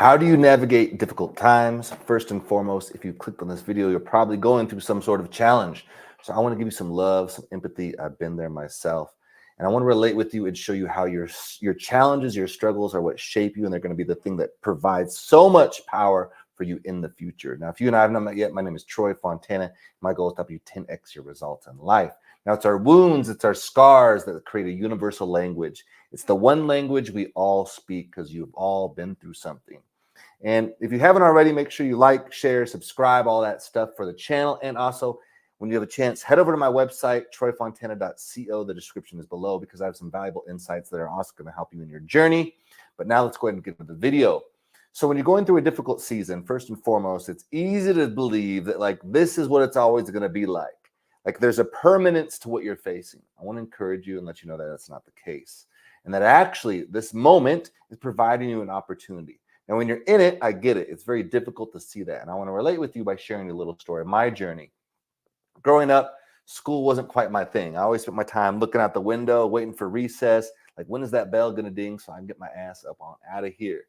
How do you navigate difficult times? First and foremost, if you clicked on this video, you're probably going through some sort of challenge. So I want to give you some love, some empathy. I've been there myself. And I want to relate with you and show you how your challenges, your struggles are what shape you, and they're going to be the thing that provides so much power for you in the future. Now, if you and I have not met yet, my name is Troy Fontana. My goal is to help you 10x your results in life. Now, it's our wounds, it's our scars that create a universal language. It's the one language we all speak because you've all been through something. And if you haven't already, make sure you like, share, subscribe, all that stuff for the channel. And also, when you have a chance, head over to my website, troyfontana.co. The description is below because I have some valuable insights that are also going to help you in your journey. But now let's go ahead and get into the video. So when you're going through a difficult season, first and foremost, it's easy to believe that like this is what it's always going to be like. Like there's a permanence to what you're facing. I want to encourage you and let you know that that's not the case. And that actually this moment is providing you an opportunity. And when you're in it, I get it. It's very difficult to see that. And I want to relate with you by sharing a little story of my journey. Growing up, school wasn't quite my thing. I always spent my time looking out the window, waiting for recess. Like, when is that bell going to ding so I can get my ass up on out of here?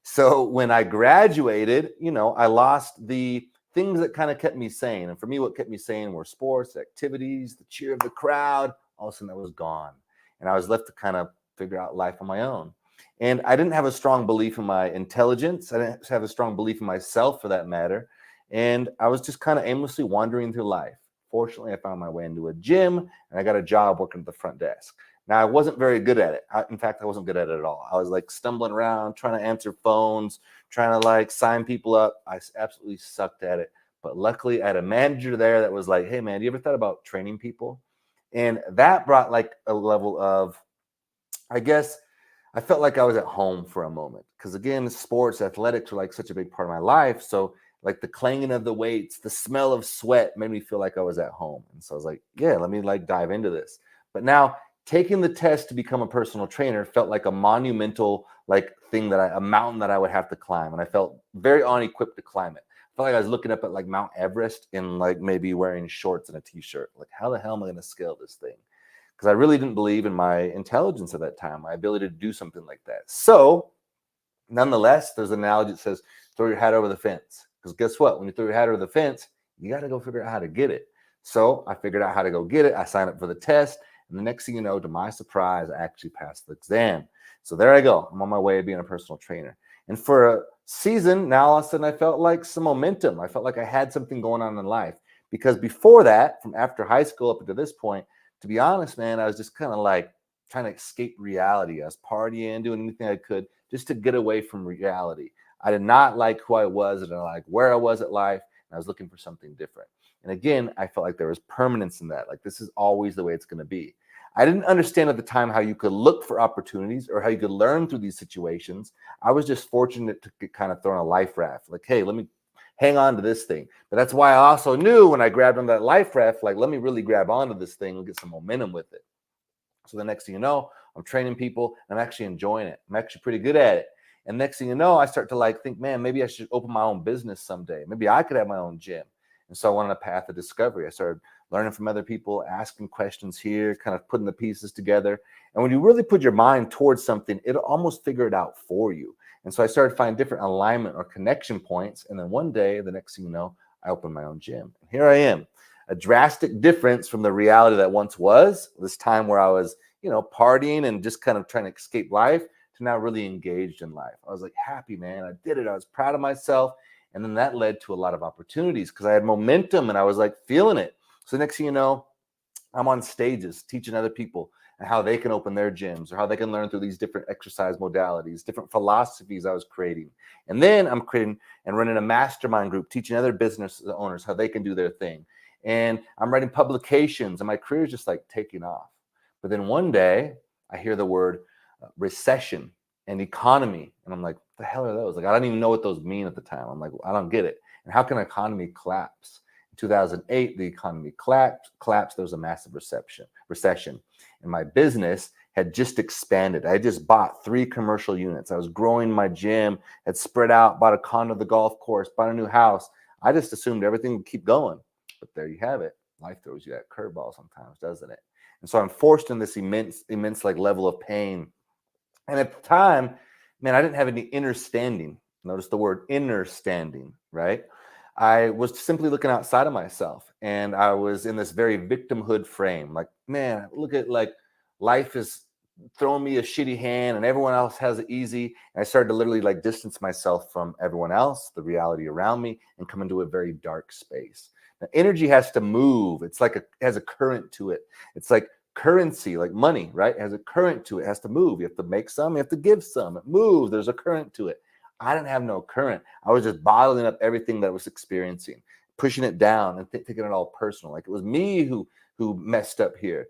So when I graduated, I lost the things that kind of kept me sane. And for me, what kept me sane were sports, activities, the cheer of the crowd. All of a sudden, that was gone. And I was left to kind of figure out life on my own. And I didn't have a strong belief in my intelligence. I didn't have a strong belief in myself, for that matter. And I was just kind of aimlessly wandering through life. Fortunately, I found my way into a gym, and I got a job working at the front desk. Now, I wasn't very good at it. In fact, I wasn't good at it at all. I was like stumbling around, trying to answer phones, trying to like sign people up. I absolutely sucked at it. But luckily, I had a manager there that was like, hey, man, you ever thought about training people? And that brought like a level of, I guess, I felt like I was at home for a moment. Because again, sports, athletics were like such a big part of my life. So like the clanging of the weights, the smell of sweat made me feel like I was at home. And so I was like, yeah, let me like dive into this. But now taking the test to become a personal trainer felt like a monumental like thing a mountain that I would have to climb. And I felt very unequipped to climb it. I felt like I was looking up at like Mount Everest in like maybe wearing shorts and a t-shirt. Like, how the hell am I going to scale this thing? Because I really didn't believe in my intelligence at that time, my ability to do something like that. So nonetheless, there's an analogy that says, throw your hat over the fence. Because guess what? When you throw your hat over the fence, you got to go figure out how to get it. So I figured out how to go get it. I signed up for the test. And the next thing you know, to my surprise, I actually passed the exam. So there I go. I'm on my way to being a personal trainer. And for a season, now all of a sudden I felt like some momentum. I felt like I had something going on in life. Because before that, from after high school up to this point, to be honest, man, I was just kind of like trying to escape reality. I was partying, doing anything I could just to get away from reality. I did not like who I was. I didn't like where I was at life. And I was looking for something different. And again, I felt like there was permanence in that. Like, this is always the way it's going to be. I didn't understand at the time how you could look for opportunities or how you could learn through these situations. I was just fortunate to get kind of thrown a life raft. Like, hey, let me hang on to this thing. But that's why I also knew when I grabbed on that life raft, like, let me really grab onto this thing and get some momentum with it. So the next thing you know, I'm training people and I'm actually enjoying it. I'm actually pretty good at it. And next thing you know, I start to like think, man, maybe I should open my own business someday. Maybe I could have my own gym. And so I went on a path of discovery. I started learning from other people, asking questions here, kind of putting the pieces together. And when you really put your mind towards something, it'll almost figure it out for you. And so I started finding different alignment or connection points. And then one day, the next thing you know, I opened my own gym. And here I am, a drastic difference from the reality that once was, this time where I was, partying and just kind of trying to escape life, to now really engaged in life. I was like happy, man. I did it. I was proud of myself. And then that led to a lot of opportunities because I had momentum and I was like feeling it. So next thing you know, I'm on stages teaching other people how they can open their gyms or how they can learn through these different exercise modalities, different philosophies I was creating. And then I'm creating and running a mastermind group, teaching other business owners how they can do their thing. And I'm writing publications and my career is just like taking off. But then one day I hear the word recession and economy. And I'm like, what the hell are those? Like, I don't even know what those mean at the time. I'm like, I don't get it. And how can an economy collapse? In 2008, the economy collapsed. There was a massive recession. And my business had just expanded. I just bought 3 commercial units. I was growing my gym, had spread out, bought a condo at the golf course, bought a new house. I just assumed everything would keep going. But there you have it. Life throws you that curveball sometimes, doesn't it? And so I'm forced in this immense like level of pain. And at the time, man, I didn't have any understanding. Notice the word inner standing, right? I was simply looking outside of myself and I was in this very victimhood frame. Like, man, look at like life is throwing me a shitty hand and everyone else has it easy. And I started to literally like distance myself from everyone else, the reality around me, and come into a very dark space. Now, energy has to move. It's like it has a current to it. It's like currency, like money, right? It has a current to it. It has to move. You have to make some, you have to give some. It moves. There's a current to it. I didn't have no current. I was just bottling up everything that I was experiencing, pushing it down and taking it all personal. Like it was me who messed up here.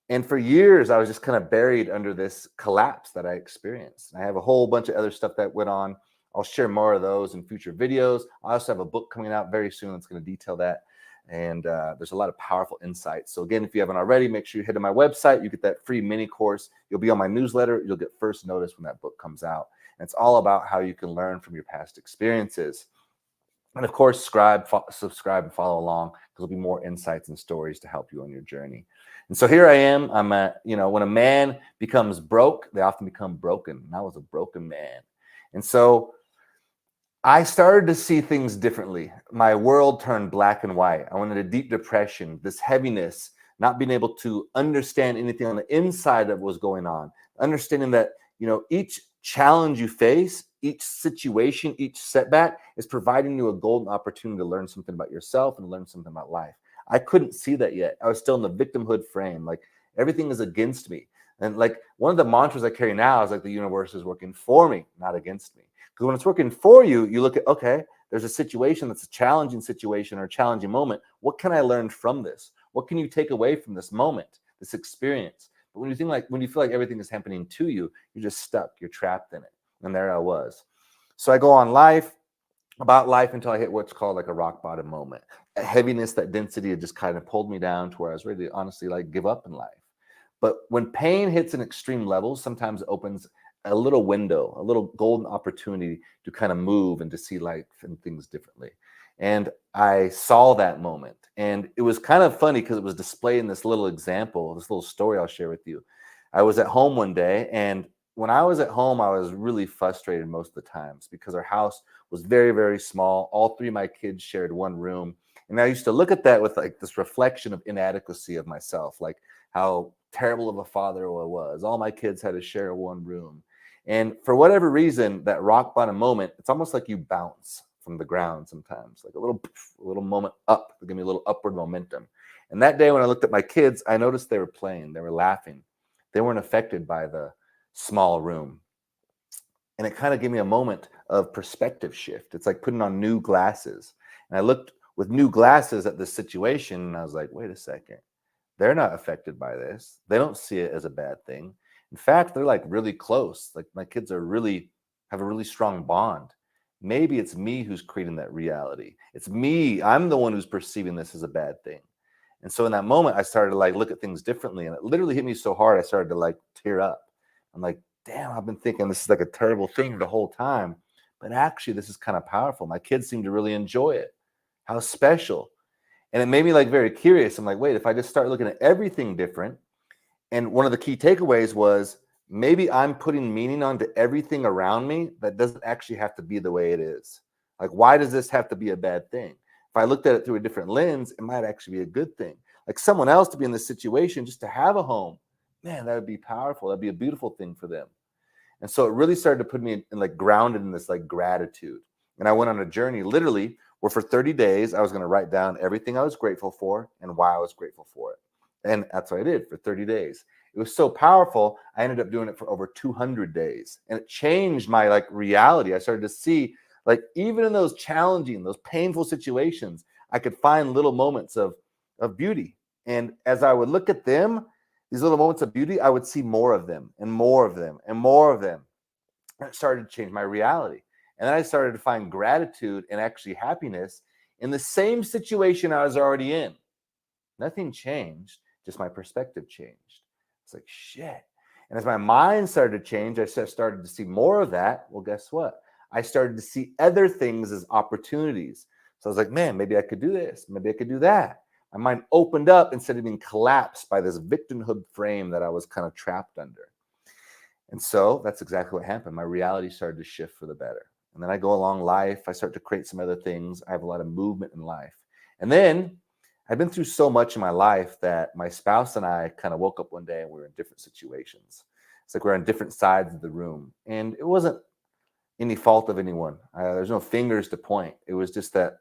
And for years, I was just kind of buried under this collapse that I experienced. And I have a whole bunch of other stuff that went on. I'll share more of those in future videos. I also have a book coming out very soon that's going to detail that. And there's a lot of powerful insights. So again, if you haven't already, make sure you head to my website. You get that free mini course. You'll be on my newsletter. You'll get first notice when that book comes out. And it's all about how you can learn from your past experiences. And of course, subscribe and follow along because there'll be more insights and stories to help you on your journey. And so here I am. I'm at, when a man becomes broke, they often become broken. And I was a broken man. And so I started to see things differently. My world turned black and white. I went into deep depression, this heaviness, not being able to understand anything on the inside of what was going on. Understanding that, each challenge you face, each situation, each setback is providing you a golden opportunity to learn something about yourself and learn something about life. I couldn't see that yet. I was still in the victimhood frame. Like everything is against me. And like one of the mantras I carry now is like the universe is working for me, not against me. Because when it's working for you, you look at, okay, there's a situation that's a challenging situation or a challenging moment. What can I learn from this? What can you take away from this moment, this experience? But when you feel like everything is happening to you, you're just stuck, you're trapped in it. And there I was. So I go on about life until I hit what's called like a rock bottom moment. That heaviness, that density, it just kind of pulled me down to where I was ready to honestly like give up in life. But when pain hits an extreme level, sometimes it opens a little window, a little golden opportunity to kind of move and to see life and things differently. And I saw that moment. And it was kind of funny because it was displayed in this little example, this little story I'll share with you. I was at home one day, and when I was at home, I was really frustrated most of the times because our house was very, very small. All three of my kids shared one room. And I used to look at that with like this reflection of inadequacy of myself, like how terrible of a father I was. All my kids had to share one room. And for whatever reason, that rock bottom moment, it's almost like you bounce from the ground sometimes, like a little moment up, to give me a little upward momentum. And that day when I looked at my kids, I noticed they were playing, they were laughing. They weren't affected by the small room. And it kind of gave me a moment of perspective shift. It's like putting on new glasses. And I looked with new glasses at this situation and I was like, wait a second. They're not affected by this. They don't see it as a bad thing. In fact, they're like really close. Like my kids have a really strong bond. Maybe it's me who's creating that reality. It's me. I'm the one who's perceiving this as a bad thing. And so in that moment, I started to like look at things differently. And it literally hit me so hard, I started to like tear up. I'm like, damn, I've been thinking this is like a terrible thing the whole time. But actually, this is kind of powerful. My kids seem to really enjoy it. How special. And it made me like very curious. I'm like, wait, if I just start looking at everything different. And one of the key takeaways was maybe I'm putting meaning onto everything around me that doesn't actually have to be the way it is. Like, why does this have to be a bad thing? If I looked at it through a different lens, it might actually be a good thing. Like someone else to be in this situation, just to have a home, man, that would be powerful. That'd be a beautiful thing for them. And so it really started to put me in like grounded in this like gratitude. And I went on a journey literally where for 30 days, I was going to write down everything I was grateful for and why I was grateful for it. And that's what I did for 30 days. It was so powerful. I ended up doing it for over 200 days. And it changed my like reality. I started to see like even in those challenging, those painful situations, I could find little moments of beauty. And as I would look at them, these little moments of beauty, I would see more of them and more of them and more of them. And it started to change my reality. And then I started to find gratitude and actually happiness in the same situation I was already in. Nothing changed, just my perspective changed. It's like, shit. And as my mind started to change, I started to see more of that. Well, guess what? I started to see other things as opportunities. So I was like, man, maybe I could do this. Maybe I could do that. My mind opened up instead of being collapsed by this victimhood frame that I was kind of trapped under. And so that's exactly what happened. My reality started to shift for the better. And then I go along life. I start to create some other things. I have a lot of movement in life. And then I've been through so much in my life that my spouse and I kind of woke up one day and we were in different situations. It's like we're on different sides of the room. And it wasn't any fault of anyone. There's no fingers to point. It was just that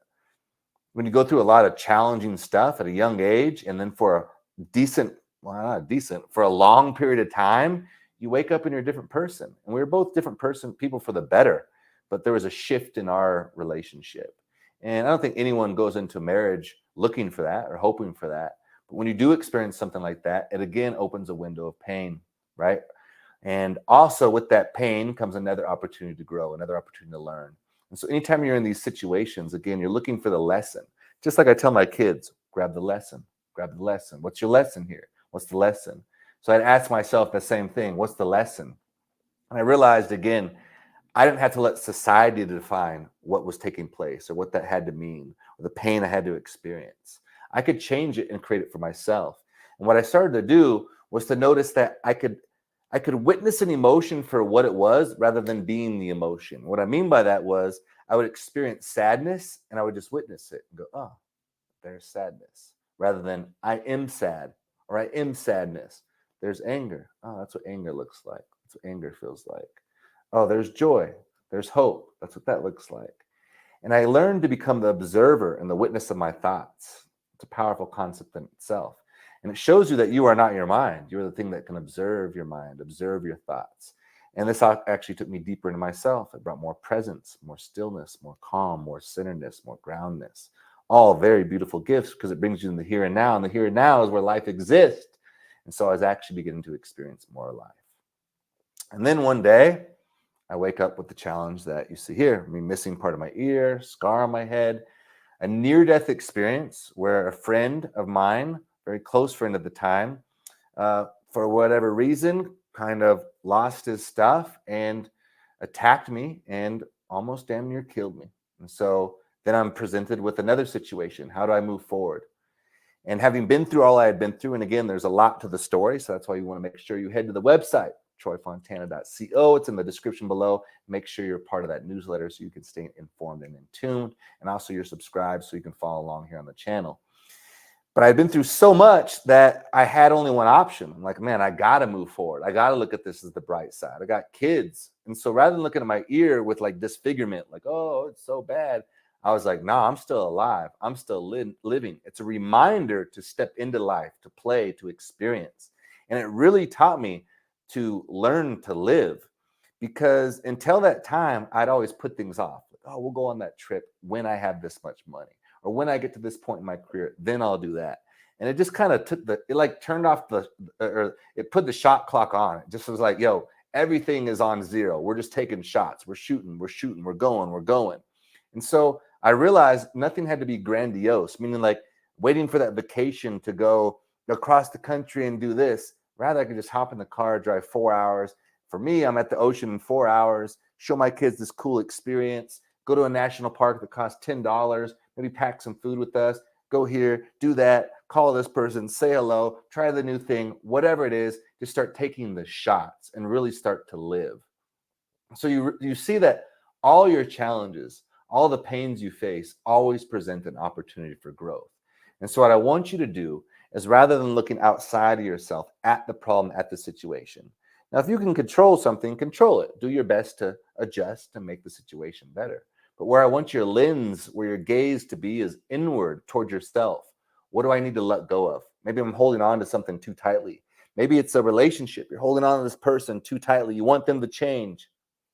when you go through a lot of challenging stuff at a young age, and then for a decent, well, not decent, for a long period of time, you wake up and you're a different person. And we were both different people for the better, but there was a shift in our relationship. And I don't think anyone goes into marriage looking for that or hoping for that. But when you do experience something like that, it again opens a window of pain, right? And also with that pain comes another opportunity to grow, another opportunity to learn. And so anytime you're in these situations, again, you're looking for the lesson. Just like I tell my kids, grab the lesson, grab the lesson. What's your lesson here? What's the lesson? So I'd ask myself the same thing. What's the lesson? And I realized, again, I didn't have to let society define what was taking place or what that had to mean or the pain I had to experience. I could change it and create it for myself. And what I started to do was to notice that I could witness an emotion for what it was rather than being the emotion. What I mean by that was I would experience sadness and I would just witness it and go, oh, there's sadness, rather than I am sad or I am sadness. There's anger. Oh, that's what anger looks like. That's what anger feels like. Oh, there's joy. There's hope. That's what that looks like. And I learned to become the observer and the witness of my thoughts. It's a powerful concept in itself. And it shows you that you are not your mind. You're the thing that can observe your mind, observe your thoughts. And this actually took me deeper into myself. It brought more presence, more stillness, more calm, more centeredness, more groundness. All very beautiful gifts because it brings you in the here and now. And the here and now is where life exists. And so I was actually beginning to experience more life. And then one day, I wake up with the challenge that you see here, me missing part of my ear, scar on my head, a near-death experience where a friend of mine, very close friend at the time, for whatever reason, kind of lost his stuff and attacked me and almost damn near killed me. And so then I'm presented with another situation. How do I move forward? And having been through all I had been through, and again, there's a lot to the story, so that's why you want to make sure you head to the website, troyfontana.co. It's in the description below. Make sure you're part of that newsletter so you can stay informed and in tune, and also you're subscribed so you can follow along here on the channel. But I've been through so much that I had only one option. I'm like, man, I got to move forward. I got to look at this as the bright side. I got kids. And so rather than looking at my ear with like disfigurement, like, oh, it's so bad, I was like, no, I'm still alive. I'm still living. It's a reminder to step into life, to play, to experience. And it really taught me to learn to live, because until that time, I'd always put things off. Oh, we'll go on that trip when I have this much money, or when I get to this point in my career, then I'll do that. And it just kind of turned off or it put the shot clock on. It just was like, yo, everything is on zero. We're just taking shots. We're shooting, we're going. And so I realized nothing had to be grandiose, meaning like waiting for that vacation to go across the country and do this. Rather, I could just hop in the car, drive 4 hours. For me, I'm at the ocean in 4 hours, show my kids this cool experience, go to a national park that costs $10, maybe pack some food with us, go here, do that, call this person, say hello, try the new thing, whatever it is, just start taking the shots and really start to live. So you see that all your challenges, all the pains you face always present an opportunity for growth. And so what I want you to do is, rather than looking outside of yourself at the problem, at the situation. Now, if you can control something, control it. Do your best to adjust to make the situation better. But where I want your lens, where your gaze to be, is inward toward yourself. What do I need to let go of? Maybe I'm holding on to something too tightly. Maybe it's a relationship. You're holding on to this person too tightly. You want them to change.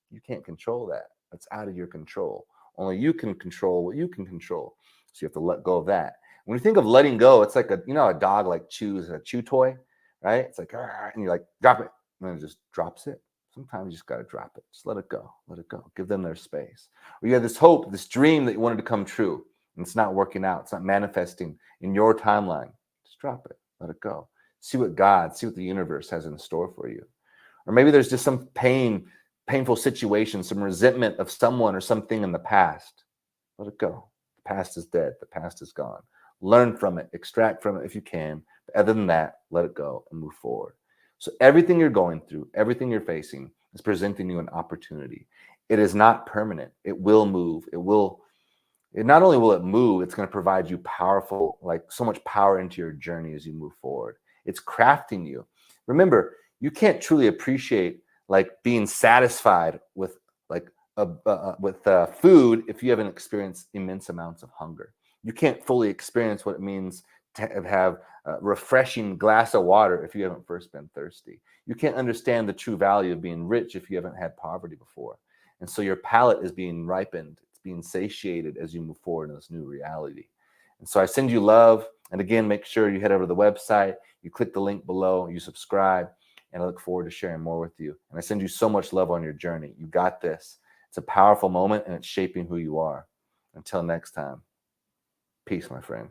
You can't control that. That's out of your control. Only you can control what you can control. So you have to let go of that. When you think of letting go, it's like a dog like chews a chew toy, right? It's like, and you're like, drop it. And then it just drops it. Sometimes you just got to drop it. Just let it go. Let it go. Give them their space. Or you have this hope, this dream that you wanted to come true, and it's not working out. It's not manifesting in your timeline. Just drop it. Let it go. See what the universe has in store for you. Or maybe there's just some painful situation, some resentment of someone or something in the past. Let it go. The past is dead. The past is gone. Learn from it. Extract from it if you can. But other than that, let it go and move forward. So everything you're going through, everything you're facing is presenting you an opportunity. It is not permanent. It will move. It not only will it move, it's going to provide you powerful, like so much power into your journey as you move forward. It's crafting you. Remember, you can't truly appreciate like being satisfied with like food if you haven't experienced immense amounts of hunger. You can't fully experience what it means to have a refreshing glass of water if you haven't first been thirsty. You can't understand the true value of being rich if you haven't had poverty before. And so your palate is being ripened, it's being satiated as you move forward in this new reality. And so I send you love. And again, make sure you head over to the website, you click the link below, you subscribe, and I look forward to sharing more with you. And I send you so much love on your journey. You got this. It's a powerful moment and it's shaping who you are. Until next time, peace, my friend.